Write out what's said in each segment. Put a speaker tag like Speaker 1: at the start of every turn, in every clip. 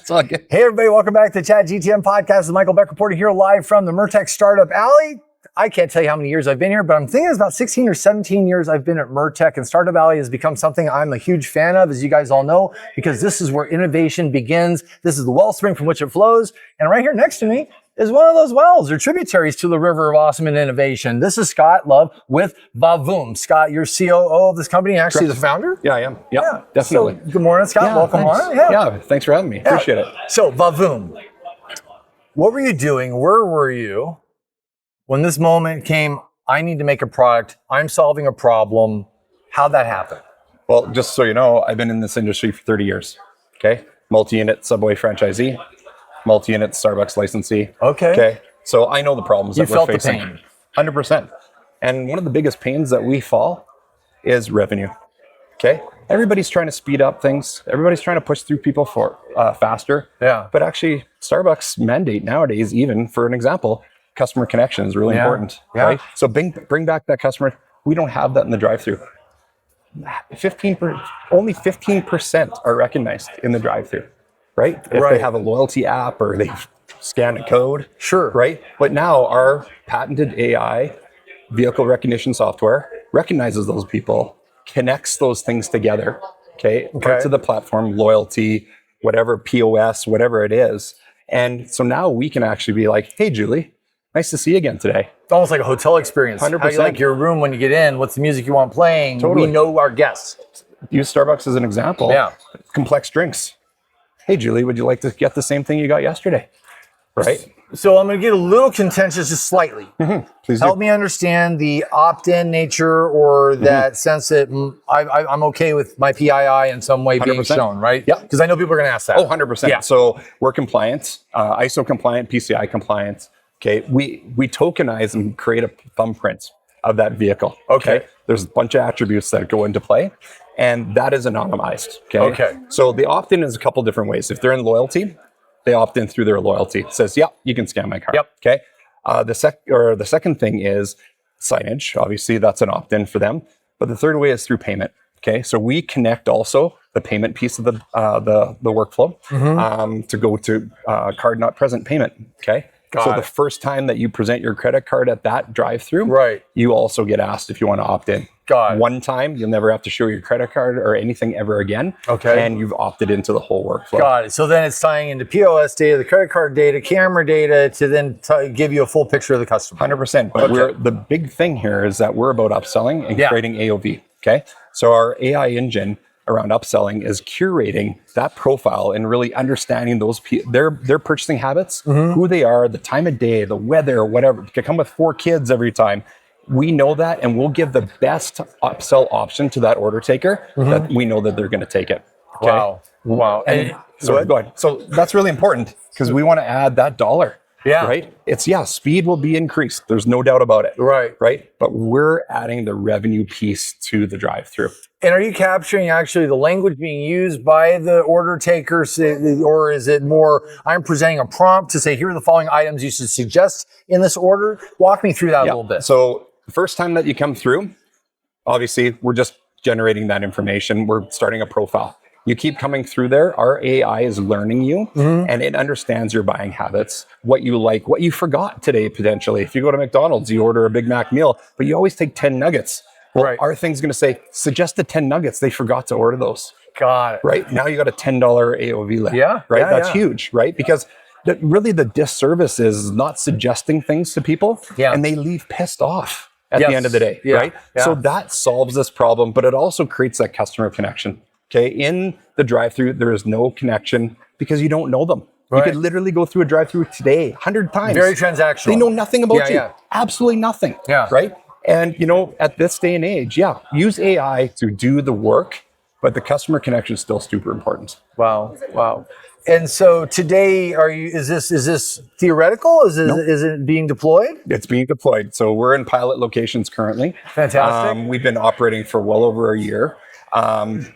Speaker 1: It's all good.
Speaker 2: Hey everybody, welcome back to the Chat GTM podcast. This is Michael Beck reporting here live from the MURTEC Startup Alley. I can't tell you how many years I've been here, but I'm thinking it's about 16 or 17 years I've been at MURTEC, and Startup Alley has become something I'm a huge fan of, as you guys all know, because this is where innovation begins. This is the wellspring from which it flows. And right here next to me is one of those wells or tributaries to the river of awesome and innovation. This is Scott Love with Vavoom. Scott, you're COO of this company, actually the founder?
Speaker 1: Yeah, I am. Yeah, definitely.
Speaker 2: So, good morning, Scott. Welcome on.
Speaker 1: Yeah, thanks for having me. Appreciate it.
Speaker 2: So, Vavoom, what were you doing? Where were you when this moment came? I need to make a product. I'm solving a problem. How'd that happen?
Speaker 1: Well, just so you know, I've been in this industry for 30 years. Okay. Multi-unit Subway franchisee, multi-unit Starbucks licensee. Okay. So I know the problems that we're facing.
Speaker 2: You felt the pain.
Speaker 1: 100%. And one of the biggest pains that we fall is revenue. Okay. Everybody's trying to speed up things. Everybody's trying to push through people for faster.
Speaker 2: Yeah.
Speaker 1: But actually, Starbucks mandate nowadays, even for an example, customer connection is really important.
Speaker 2: Yeah.
Speaker 1: Right. So bring back that customer. We don't have that in the drive-thru. Only 15% are recognized in the drive-thru, right? If they have a loyalty app or they scan a code.
Speaker 2: Sure.
Speaker 1: Right? But now our patented AI vehicle recognition software recognizes those people, connects those things together, okay? Parts of the platform, loyalty, whatever, POS, whatever it is. And so now we can actually be like, hey, Julie, nice to see you again today.
Speaker 2: It's almost like a hotel experience.
Speaker 1: 100%.
Speaker 2: How you like your room when you get in, what's the music you want playing.
Speaker 1: Totally.
Speaker 2: We know our guests.
Speaker 1: Use Starbucks as an example.
Speaker 2: Yeah.
Speaker 1: Complex drinks. Hey, Julie, would you like to get the same thing you got yesterday? Right?
Speaker 2: So I'm going to get a little contentious, just slightly.
Speaker 1: Please
Speaker 2: Help me understand the opt-in nature or that sense that I'm okay with my PII in some way being
Speaker 1: 100%.
Speaker 2: shown, right?
Speaker 1: Yeah.
Speaker 2: Because I know people are going to ask that.
Speaker 1: Oh, 100%.
Speaker 2: Yeah.
Speaker 1: So we're compliant, ISO compliant, PCI compliant. Okay. We tokenize and create a thumbprint of that vehicle.
Speaker 2: Okay.
Speaker 1: There's a bunch of attributes that go into play, and that is anonymized.
Speaker 2: Okay.
Speaker 1: So the opt-in is a couple different ways. If they're in loyalty, they opt in through their loyalty. It says, yeah, you can scan my card.
Speaker 2: Yep.
Speaker 1: Okay. The second thing is signage. Obviously, that's an opt-in for them. But the third way is through payment. Okay. So we connect also the payment piece of the workflow to go to card not present payment. Okay. So the first time that you present your credit card at that drive-through, you also get asked if you want to opt in. One time, you'll never have to show your credit card or anything ever again.
Speaker 2: Okay.
Speaker 1: And you've opted into the whole workflow.
Speaker 2: Got it. So then it's tying into POS data, the credit card data, camera data to then give you a full picture of the customer.
Speaker 1: 100%. But the big thing here is that we're about upselling and creating AOV. Okay. So our AI engine around upselling is curating that profile and really understanding those their purchasing habits, who they are, the time of day, the weather, whatever. They come with 4 kids every time. We know that, and we'll give the best upsell option to that order taker that we know that they're going to take it. Okay?
Speaker 2: Wow.
Speaker 1: And so go ahead. So that's really important because we want to add that dollar.
Speaker 2: Yeah.
Speaker 1: Right? Speed will be increased. There's no doubt about it. Right? But we're adding the revenue piece to the drive-through.
Speaker 2: And are you capturing actually the language being used by the order takers, or is it more, I'm presenting a prompt to say, here are the following items you should suggest in this order? Walk me through that a little bit.
Speaker 1: So the first time that you come through, obviously, we're just generating that information. We're starting a profile. You keep coming through there, our AI is learning you and it understands your buying habits, what you like, what you forgot today potentially. If you go to McDonald's, you order a Big Mac meal, but you always take 10 nuggets. Well, our thing's going to say, suggest the 10 nuggets. They forgot to order those.
Speaker 2: Got it.
Speaker 1: Right? Now you got a $10 AOV left.
Speaker 2: Yeah.
Speaker 1: Right?
Speaker 2: Yeah,
Speaker 1: That's huge, right? Because really the disservice is not suggesting things to people and they leave pissed off at the end of the day, right? Yeah. So that solves this problem, but it also creates that customer connection. Okay, in the drive-through, there is no connection because you don't know them. You could literally go through a drive-through today 100 times.
Speaker 2: Very transactional.
Speaker 1: They know nothing about you. Absolutely nothing. Right? And at this day and age, use AI to do the work, but the customer connection is still super important.
Speaker 2: Wow. And so today, is this theoretical? Is it being deployed?
Speaker 1: It's being deployed. So we're in pilot locations currently.
Speaker 2: Fantastic.
Speaker 1: We've been operating for well over a year.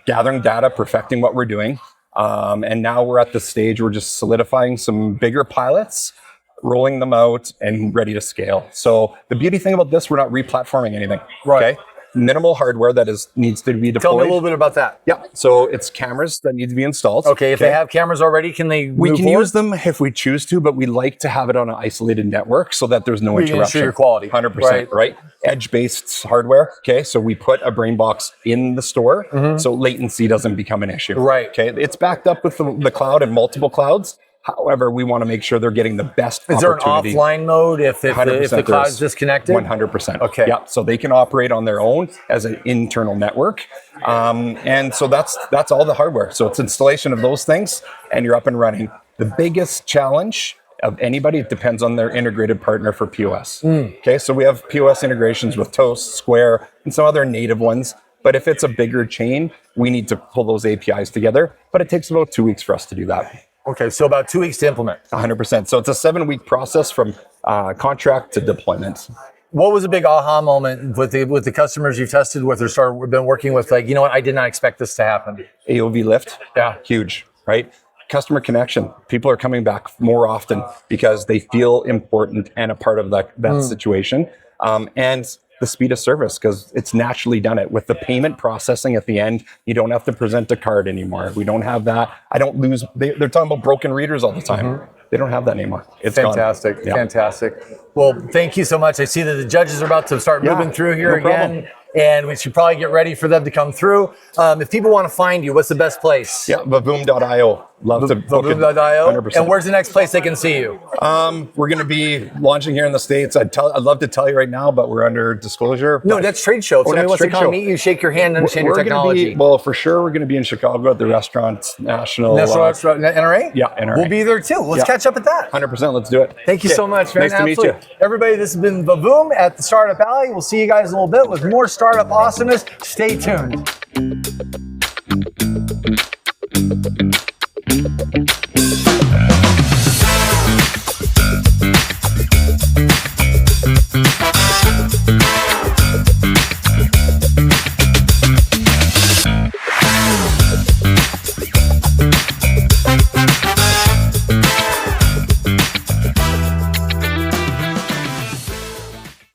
Speaker 1: Gathering data, perfecting what we're doing. And now we're at the stage, we're just solidifying some bigger pilots, rolling them out and ready to scale. So the beauty thing about this, we're not re-platforming anything. Okay? minimal hardware that needs to be deployed.
Speaker 2: Tell me a little bit about that.
Speaker 1: Yeah, so it's cameras that need to be installed.
Speaker 2: Okay, if they have cameras already, can they
Speaker 1: We
Speaker 2: move
Speaker 1: can
Speaker 2: forward?
Speaker 1: use them if we choose to, but we like to have it on an isolated network so that there's no
Speaker 2: We can
Speaker 1: interruption.
Speaker 2: ensure your quality.
Speaker 1: 100%, right? Edge-based hardware, okay? So we put a BrainBox in the store so latency doesn't become an issue.
Speaker 2: Right.
Speaker 1: Okay, it's backed up with the cloud and multiple clouds. However, we want to make sure they're getting the best
Speaker 2: Is there an
Speaker 1: opportunity.
Speaker 2: offline mode if the
Speaker 1: 100%
Speaker 2: cloud's disconnected?
Speaker 1: 100%.
Speaker 2: Okay.
Speaker 1: Yeah. So they can operate on their own as an internal network. And so that's all the hardware. So it's installation of those things and you're up and running. The biggest challenge of anybody, it depends on their integrated partner for POS. Okay. So we have POS integrations with Toast, Square, and some other native ones. But if it's a bigger chain, we need to pull those APIs together. But it takes about 2 weeks for us to do that.
Speaker 2: Okay, so about 2 weeks to implement.
Speaker 1: 100%. So it's a 7-week process from contract to deployment.
Speaker 2: What was a big aha moment with the customers you've tested with or been working with? Like, you know what, I did not expect this to happen.
Speaker 1: AOV lift,
Speaker 2: Yeah.
Speaker 1: huge, right? Customer connection. People are coming back more often because they feel important and a part of that situation. And the speed of service, because it's naturally done it. With the payment processing at the end, you don't have to present a card anymore. We don't have that. I don't lose, they're talking about broken readers all the time. They don't have that anymore. It's
Speaker 2: Fantastic,
Speaker 1: gone. Yeah.
Speaker 2: fantastic. Well, thank you so much. I see that the judges are about to start moving through here
Speaker 1: no problem.
Speaker 2: again. And we should probably get ready for them to come through. If people want to find you, what's the best place?
Speaker 1: Yeah, Vavoom.io. Love to book it.
Speaker 2: Vavoom.io.
Speaker 1: 100%.
Speaker 2: And where's the next place they can see you?
Speaker 1: We're going to be launching here in the States. I'd love to tell you right now, but we're under disclosure.
Speaker 2: No, that's trade show. If somebody
Speaker 1: that's
Speaker 2: wants to
Speaker 1: trade
Speaker 2: come
Speaker 1: show.
Speaker 2: meet you, shake your hand, understand your
Speaker 1: We're gonna
Speaker 2: technology.
Speaker 1: well, for sure, we're going to be in Chicago at the Restaurant National.
Speaker 2: NRA?
Speaker 1: Yeah, NRA.
Speaker 2: We'll be there too. Let's catch up at that.
Speaker 1: 100%. Let's do it.
Speaker 2: Thank you so much, man.
Speaker 1: Nice to meet you.
Speaker 2: Everybody, this has been Vavoom at the Startup Alley. We'll see you guys in a little bit with more startup awesomeness. Stay tuned.